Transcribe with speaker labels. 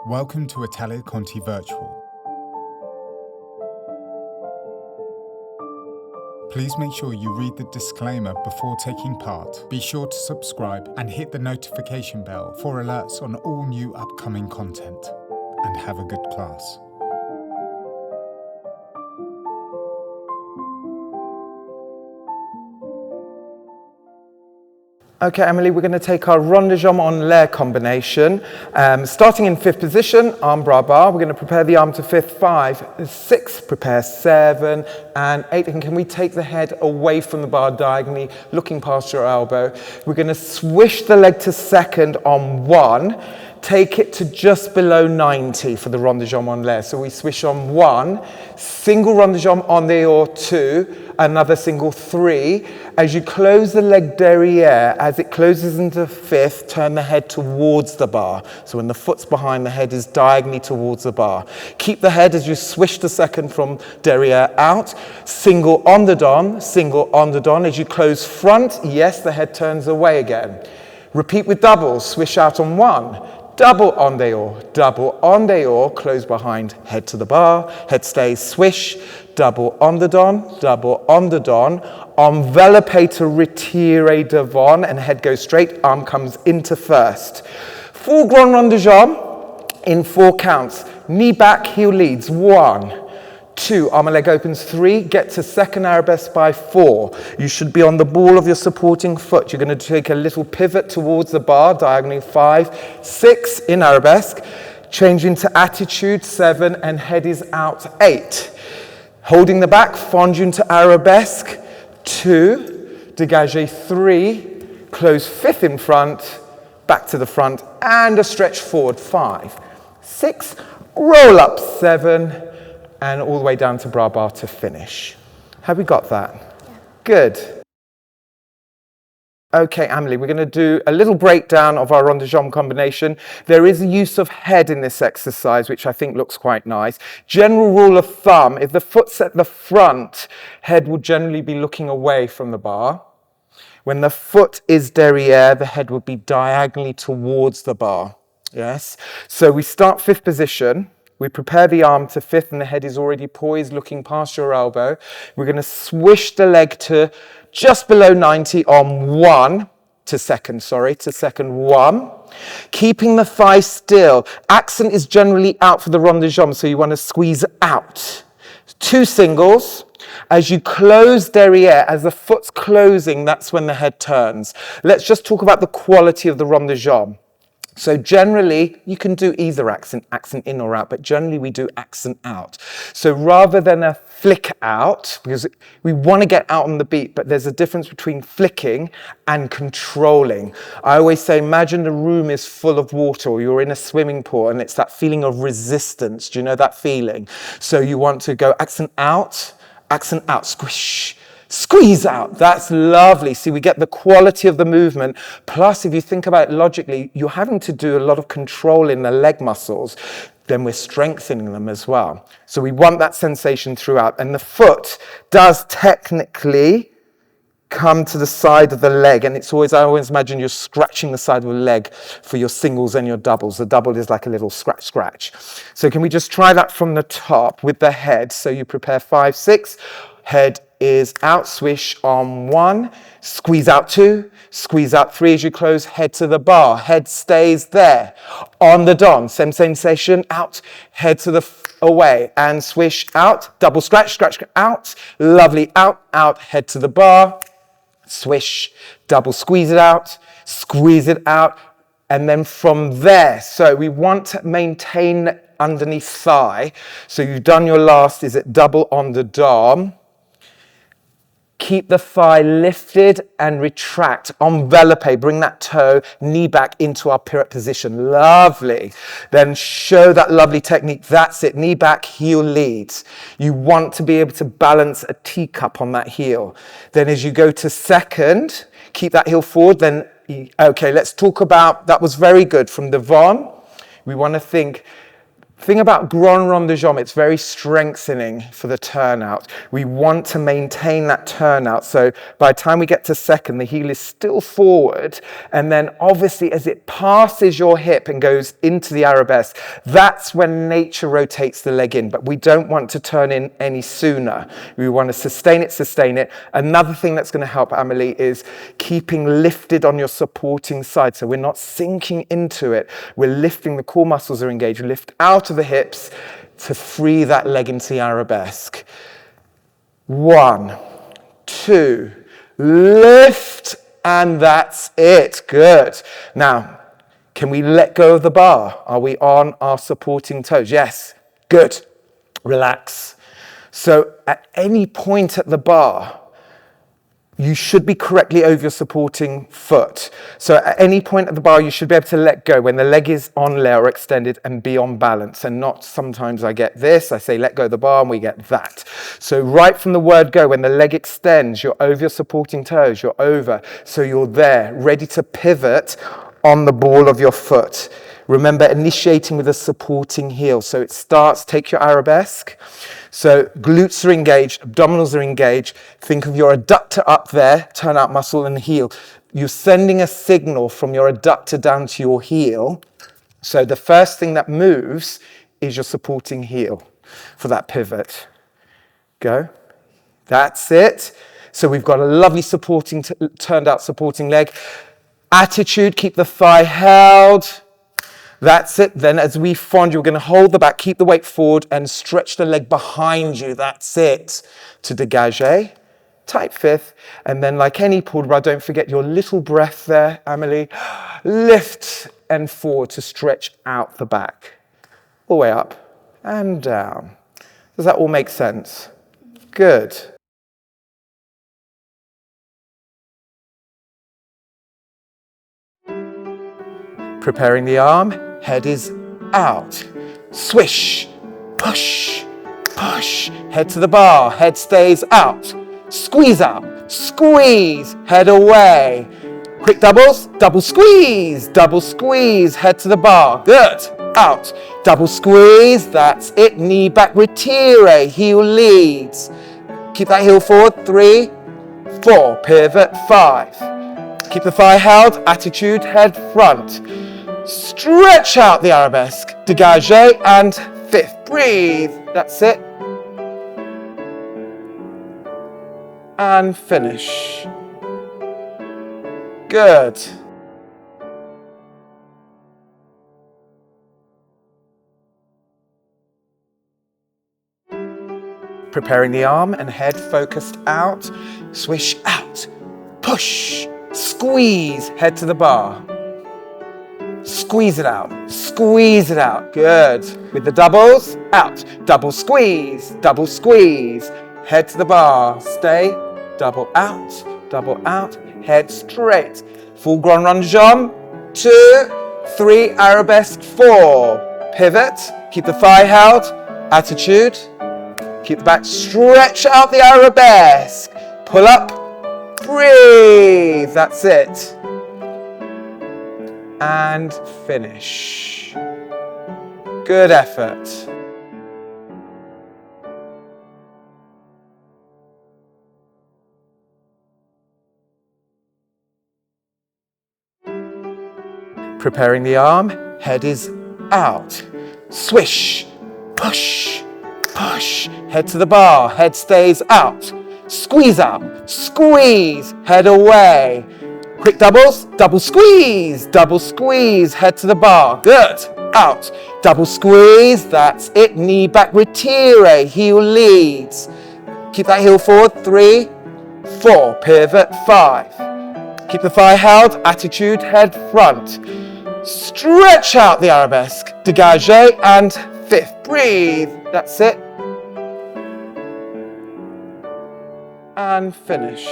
Speaker 1: Welcome to Italia Conti Virtual. Please make sure you read the disclaimer before taking part. Be sure to subscribe and hit the notification bell for alerts on all new upcoming content. And have a good class.
Speaker 2: Okay, Emily, we're going to take our rond de jambe en l'air combination. Starting in fifth position, arm bras bar. We're going to prepare the arm to fifth, 5, 6, prepare 7 and 8. And can we take the head away from the bar diagonally, looking past your elbow? We're going to swish the leg to second on 1. Take it to just below 90 for the rond de jambe en l'air. So we swish on 1, single rond de jambe en dehors 2, another single 3. As you close the leg derrière, as it closes into fifth, turn the head towards the bar. So when the foot's behind, the head is diagonally towards the bar. Keep the head as you swish the second from derrière out. Single on the don, single on the don. As you close front, yes, the head turns away again. Repeat with doubles. Swish out on 1. Double en dehors, close behind, head to the bar, head stays, swish, double on the don, enveloppe to retire devant, and head goes straight, arm comes into first. Full grand rond de jambe in 4 counts, knee back, heel leads, 1, 2, arm and leg opens, 3, get to second arabesque by 4. You should be on the ball of your supporting foot. You're going to take a little pivot towards the bar, diagonally 5, 6 in arabesque, change into attitude 7, and head is out 8. Holding the back, fondu into arabesque 2, dégagé 3, close 5th in front, back to the front, and a stretch forward 5, 6, roll up 7, and all the way down to bras bar to finish. Have we got that? Yeah. Good. Okay, Emily, we're going to do a little breakdown of our rond de jambe combination. There is a use of head in this exercise, which I think looks quite nice. General rule of thumb, if the foot's at the front, head will generally be looking away from the bar. When the foot is derrière, the head will be diagonally towards the bar. Yes? So we start fifth position. We prepare the arm to fifth and the head is already poised, looking past your elbow. We're going to swish the leg to just below 90 on 1, to second 1. Keeping the thigh still. Accent is generally out for the rond de jambe, so you want to squeeze out. 2 singles. As you close derrière, as the foot's closing, that's when the head turns. Let's just talk about the quality of the rond de jambe. So generally, you can do either accent in or out, but generally we do accent out. So rather than a flick out, because we want to get out on the beat, but there's a difference between flicking and controlling. I always say, imagine the room is full of water, or you're in a swimming pool, and it's that feeling of resistance. Do you know that feeling? So you want to go accent out, squish, squeeze out. That's lovely. See, we get the quality of the movement. Plus, if you think about it logically, you're having to do a lot of control in the leg muscles. Then we're strengthening them as well. So we want that sensation throughout. And the foot does technically come to the side of the leg. And it's always, I always imagine you're scratching the side of the leg for your singles and your doubles. The double is like a little scratch. So can we just try that from the top with the head? So you prepare 5, 6, head is out, swish on 1, squeeze out 2, squeeze out 3 as you close, head to the bar, head stays there. On the don, same sensation, out, head to the away, and swish out, double scratch, out, lovely, out, head to the bar, swish, double squeeze it out, and then from there, so we want to maintain underneath thigh. So you've done your last, is it double on the dom? Keep the thigh lifted and retract. Enveloppe, bring that toe, knee back into our pirouette position. Lovely. Then show that lovely technique. That's it. Knee back, heel leads. You want to be able to balance a teacup on that heel. Then as you go to second, keep that heel forward. Then, okay, let's talk about, that was very good. From devant, we want to think Thing about grand rond de jambe, it's very strengthening for the turnout. We want to maintain that turnout. So by the time we get to second, the heel is still forward. And then obviously as it passes your hip and goes into the arabesque, that's when nature rotates the leg in. But we don't want to turn in any sooner. We want to sustain it. Another thing that's going to help, Amelie, is keeping lifted on your supporting side. So we're not sinking into it. We're lifting, the core muscles are engaged. We lift out of the hips to free that leg into the arabesque. 1, 2, lift, and that's it. Good. Now, can we let go of the bar? Are we on our supporting toes? Yes. Good. Relax. So at any point at the bar, you should be correctly over your supporting foot. So at any point at the bar, you should be able to let go when the leg is on lay or extended and be on balance. And not sometimes I get this, I say let go of the bar and we get that. So right from the word go, when the leg extends, you're over your supporting toes, you're over. So you're there, ready to pivot on the ball of your foot. Remember, initiating with a supporting heel. So it starts, take your arabesque. So glutes are engaged, abdominals are engaged. Think of your adductor up there, turnout muscle, and the heel. You're sending a signal from your adductor down to your heel. So the first thing that moves is your supporting heel for that pivot. Go. That's it. So we've got a lovely supporting, turned out supporting leg. Attitude, keep the thigh held. That's it. Then as we fond, you're going to hold the back, keep the weight forward and stretch the leg behind you. That's it. To dégager. Tight fifth. And then like any pull bar, don't forget your little breath there, Amelie. Lift and forward to stretch out the back. All the way up and down. Does that all make sense? Good. Preparing the arm, head is out. Swish, push, push. Head to the bar, head stays out. Squeeze out, squeeze, head away. Quick doubles, double squeeze, head to the bar. Good, out. Double squeeze, that's it. Knee back, retire, heel leads. Keep that heel forward, 3, 4, pivot, 5. Keep the thigh held, attitude, head front. Stretch out the arabesque, dégagé, and fifth. Breathe, that's it. And finish. Good. Preparing the arm and head focused out. Swish out, push, squeeze, head to the bar. Squeeze it out, good. With the doubles, out, double squeeze, head to the bar, stay, double out, head straight. Full grand rond de jambe, 2, 3, arabesque, 4. Pivot, keep the thigh held, attitude, keep the back, stretch out the arabesque, pull up, breathe, that's it. And finish. Good effort. Preparing the arm, head is out. Swish, push, push. Head to the bar, head stays out. Squeeze out, squeeze, head away. Quick doubles, double squeeze, head to the bar. Good, out. Double squeeze, that's it. Knee back, retire, heel leads. Keep that heel forward, 3, 4, pivot, 5. Keep the thigh held, attitude, head front. Stretch out the arabesque, dégagé, and fifth. Breathe, that's it. And finish.